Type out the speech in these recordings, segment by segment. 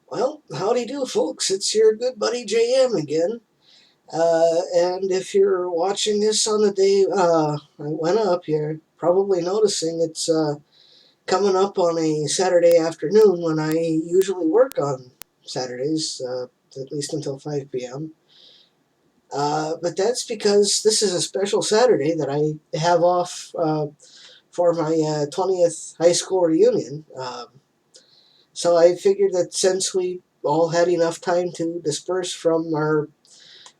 Well, howdy do, folks. It's your good buddy JM again. And if you're watching this on the day I went up, you're probably noticing it's coming up on a Saturday afternoon when I usually work on Saturdays, at least until 5 p.m. But that's because this is a special Saturday that I have off for my 20th high school reunion. So I figured that since we all had enough time to disperse from our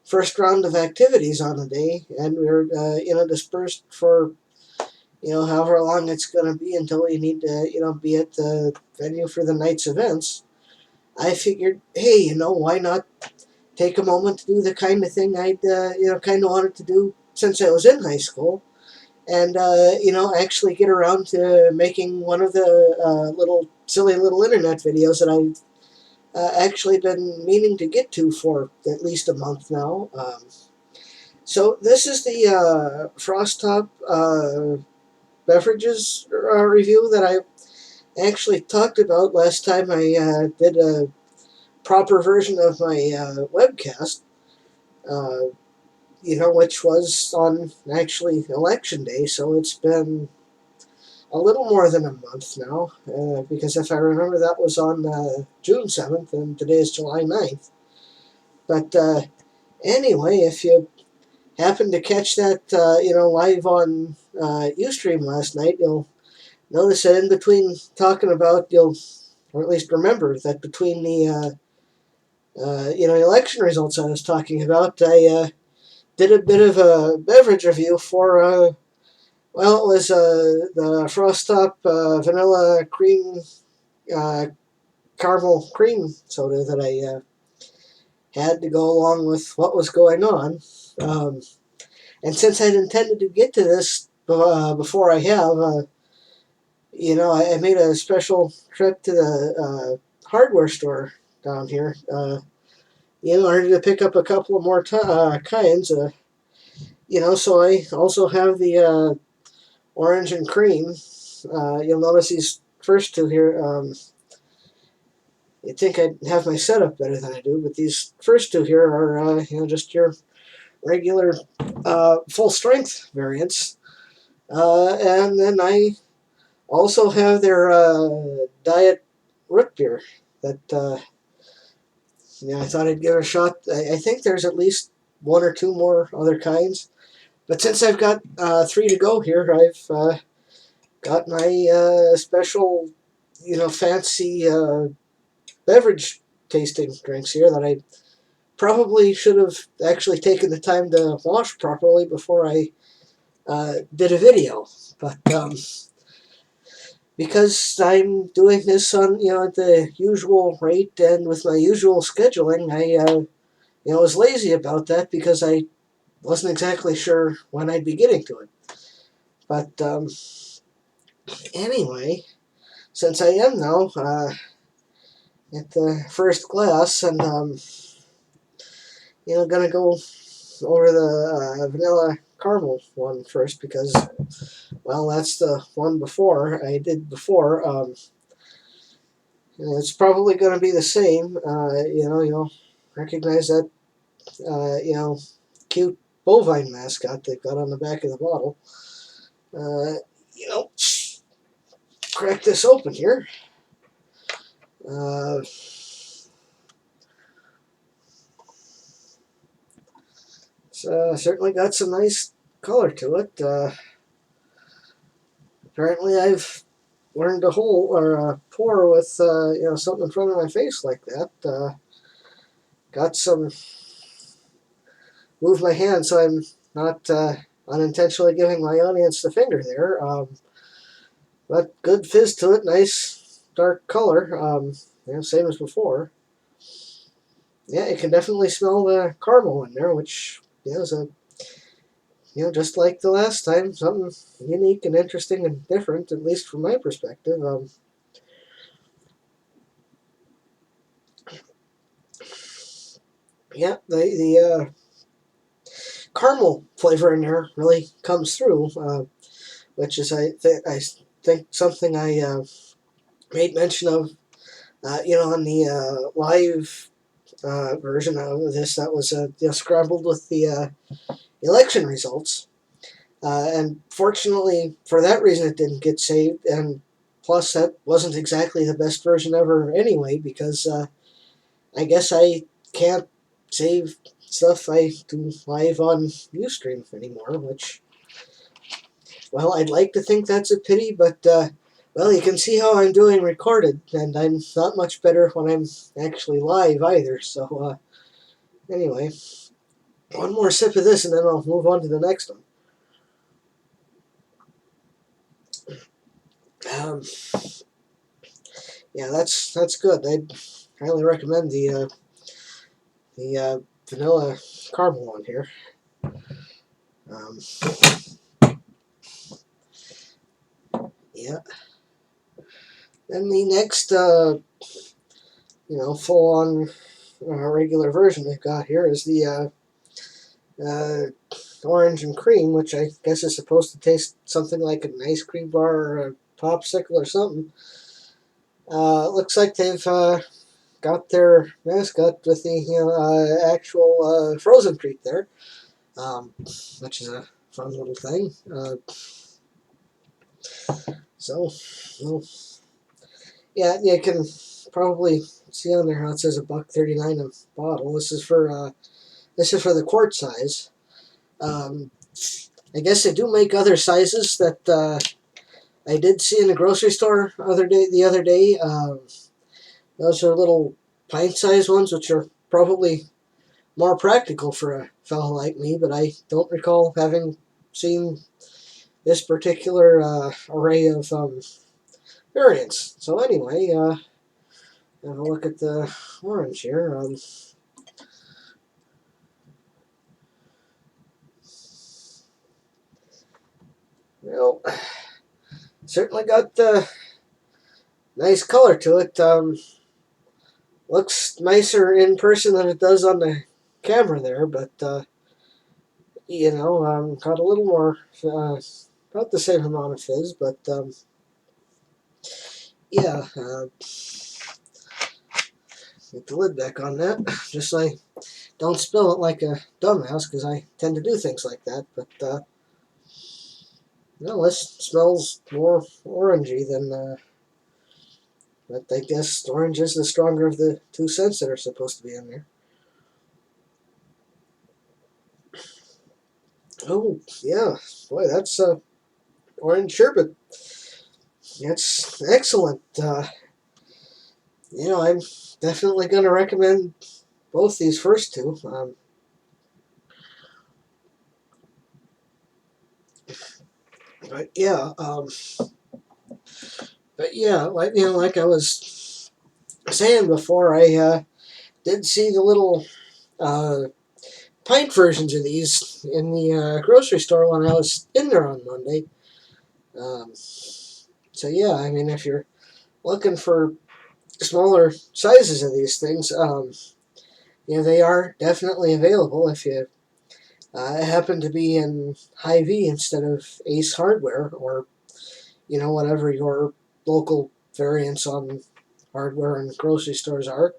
first round of activities on the day, and we were dispersed for however long it's going to be until we need to be at the venue for the night's events. I figured, hey, why not take a moment to do the kind of thing I'd kind of wanted to do since I was in high school, and actually get around to making one of the little silly little internet videos that I've actually been meaning to get to for at least a month now. So this is the Frostop beverages review that I actually talked about last time I did a proper version of my webcast, uh, which was on actually election day. So it's been a little more than a month now, because if I remember, that was on June 7th, and today is July 9th. But anyway, if you happened to catch that, live on Ustream last night, you'll notice that in between talking about, or at least remember that between the, election results I was talking about, I did a bit of a beverage review for, it was the Frostop vanilla cream, uh, caramel cream soda that I had to go along with what was going on. Um, and since I'd intended to get to this before I have, I made a special trip to the hardware store down here, in order to pick up a couple of more kinds. So I also have the orange and cream. You'll notice these first two here. You'd think I'd have my setup better than I do, but these first two here are, just your regular full strength variants. And then I also have their diet root beer that I thought I'd give it a shot. I think there's at least one or two more other kinds, but since I've got three to go here, I've got my special, fancy beverage tasting drinks here that I probably should have actually taken the time to wash properly before I did a video, but because I'm doing this on at the usual rate and with my usual scheduling, I was lazy about that because I wasn't exactly sure when I'd be getting to it. But anyway, since I am now at the first glass, and gonna go over the vanilla caramel one first because, well, that's the one before I did before. It's probably going to be the same. You'll recognize that, cute bovine mascot they've got on the back of the bottle. Uh, you know, Crack this open here. It's certainly got some nice color to it. Apparently, I've learned to hold or pour with something in front of my face like that. Got some. Move my hand so I'm not unintentionally giving my audience the finger there. But good fizz to it, nice dark color. Same as before. Yeah, you can definitely smell the caramel in there, which is a just like the last time, something unique and interesting and different, at least from my perspective. Yeah, the caramel flavor in there really comes through, which is I think something I made mention of On the live version of this, that was scrambled with the election results. And fortunately, for that reason, it didn't get saved. And plus, that wasn't exactly the best version ever anyway, because I guess I can't save stuff I do live on Ustream anymore, which, well, I'd like to think that's a pity, but, well, you can see how I'm doing recorded, and I'm not much better when I'm actually live either, so, anyway, one more sip of this and then I'll move on to the next one. Um, yeah, that's good. I'd highly recommend the vanilla caramel one here. Um, yeah. Then the next, full-on regular version they've got here is the orange and cream, which I guess is supposed to taste something like an ice cream bar or a popsicle or something. Looks like they've got their mascot with the actual frozen treat there, which is a fun little thing. So, well, yeah, you can probably see on there how it says $1.39 a bottle. This is for the quart size. I guess they do make other sizes that I did see in the grocery store the other day. Those are little pint-sized ones, which are probably more practical for a fellow like me, but I don't recall having seen this particular array of variants. So anyway, have a look at the orange here. Well, certainly got the nice color to it. Looks nicer in person than it does on the camera there, but got a little more, about the same amount of fizz, but yeah. Get the lid back on that, just so I don't spill it like a dumbass, because I tend to do things like that. But this smells more orangey than. But I guess orange is the stronger of the two scents that are supposed to be in there. Oh yeah, boy, that's orange sherbet. That's excellent. I'm definitely going to recommend both these first two. But yeah, like I was saying before, I did see the little uh, pint versions of these in the grocery store when I was in there on Monday. So yeah, I mean, if you're looking for smaller sizes of these things, they are definitely available if you happen to be in Hy-Vee instead of Ace Hardware, or whatever your local variants on hardware and grocery stores are.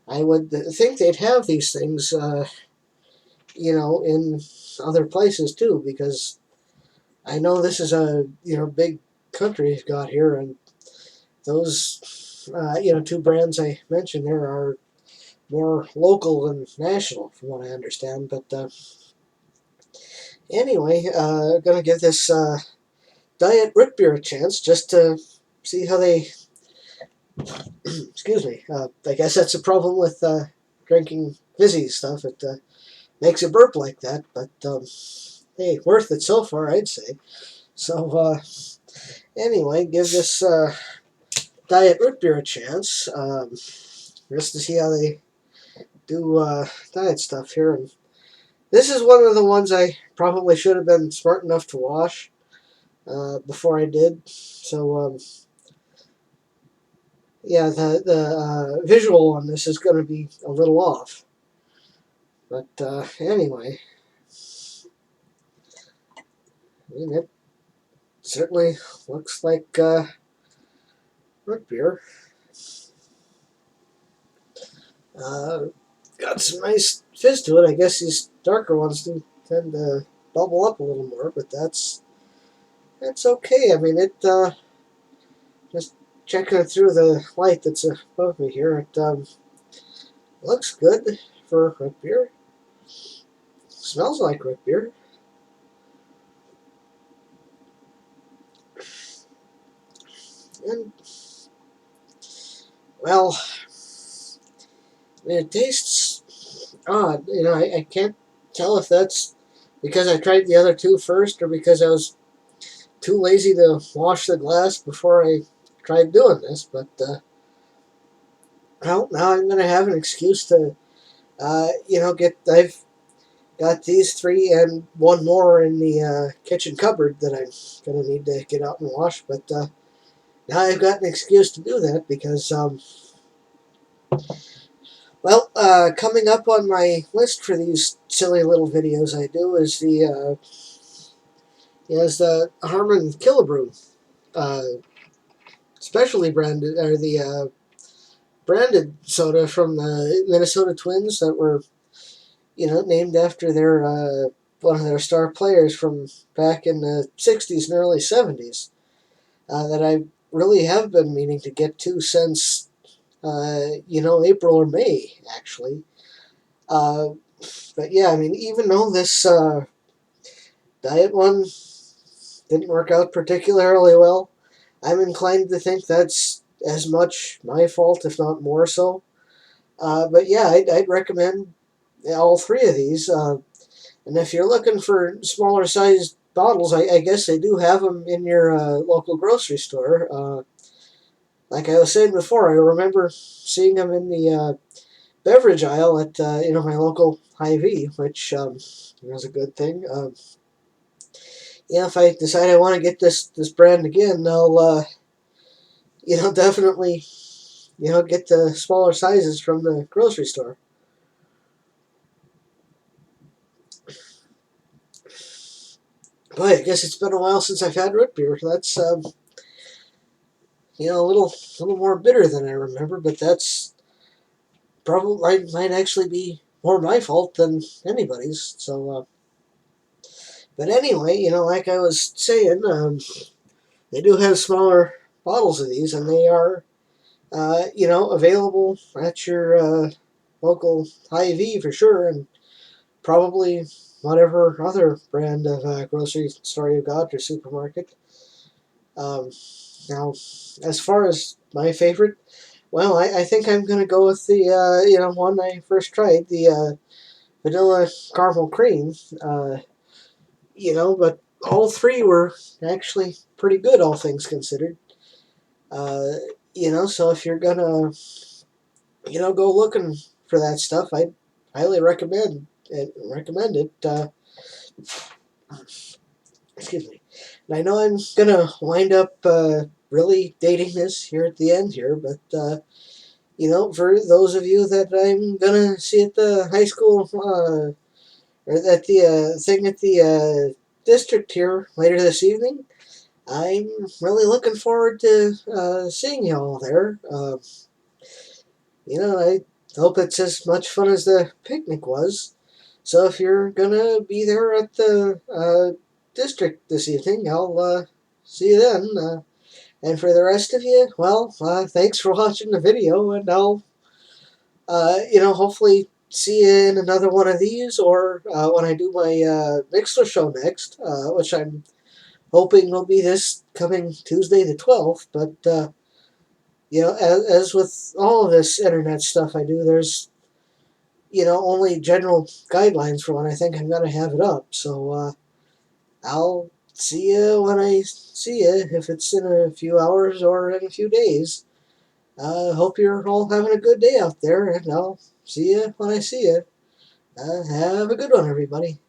I would think they'd have these things, in other places too, because I know this is a big country you've got here, and those two brands I mentioned there are more local than national, from what I understand. But anyway, gonna give this diet root beer a chance just to see how they. Excuse me. I guess that's a problem with drinking fizzy stuff. It makes you burp like that, but hey, worth it so far, I'd say. So anyway, give this diet root beer a chance, just to see how they do diet stuff here. And this is one of the ones I probably should have been smart enough to wash before I did. So yeah, the visual on this is going to be a little off. But anyway, I mean, it certainly looks like root beer. Got some nice fizz to it. I guess these darker ones do tend to bubble up a little more, but that's okay. I mean, just checking it through the light that's above me here. It looks good for root beer. Smells like root beer. And, well, I mean, it tastes odd. You know, I can't tell if that's because I tried the other two first or because I was too lazy to wash the glass before I tried doing this. But, well, now I'm going to have an excuse to, I've got these three and one more in the kitchen cupboard that I'm going to need to get out and wash. But now I've got an excuse to do that because, coming up on my list for these silly little videos I do is the Harmon Killebrew, uh, specialty branded, or the branded soda from the Minnesota Twins that were, named after their one of their star players from back in the 60s and early 70s. That I really have been meaning to get to since, April or May, actually. Uh, but yeah, I mean, even though this diet one didn't work out particularly well, I'm inclined to think that's as much my fault, if not more so. But yeah, I'd recommend all three of these. And if you're looking for smaller sized bottles, I guess they do have them in your local grocery store. Like I was saying before, I remember seeing them in the beverage aisle at my local Hy-Vee, which was a good thing. If I decide I want to get this brand again, I'll definitely get the smaller sizes from the grocery store. Boy, I guess it's been a while since I've had root beer. That's a little more bitter than I remember, but that's probably might actually be more my fault than anybody's. So, but anyway, like I was saying, they do have smaller bottles of these, and they are, available at your local Hy-Vee for sure, and probably whatever other brand of grocery store you got or supermarket. Um, Now, as far as my favorite, well, I think I'm going to go with the one I first tried, the vanilla caramel cream. But all three were actually pretty good, all things considered. Uh, so if you're gonna go looking for that stuff, I highly recommend it. Excuse me. And I know I'm gonna wind up really dating this here at the end here, but for those of you that I'm gonna see at the high school or at the thing at the district here later this evening, I'm really looking forward to seeing you all there. I hope it's as much fun as the picnic was. So if you're gonna be there at the district this evening, I'll see you then. And for the rest of you, well, thanks for watching the video, and I'll, hopefully see you in another one of these, or when I do my Mixler show next, which I'm hoping will be this coming Tuesday the 12th. But, as with all of this internet stuff I do, there's, only general guidelines for when I think I'm going to have it up. So, I'll see you when I see you, if it's in a few hours or in a few days. Hope you're all having a good day out there, and I'll see you when I see you. Have a good one, everybody.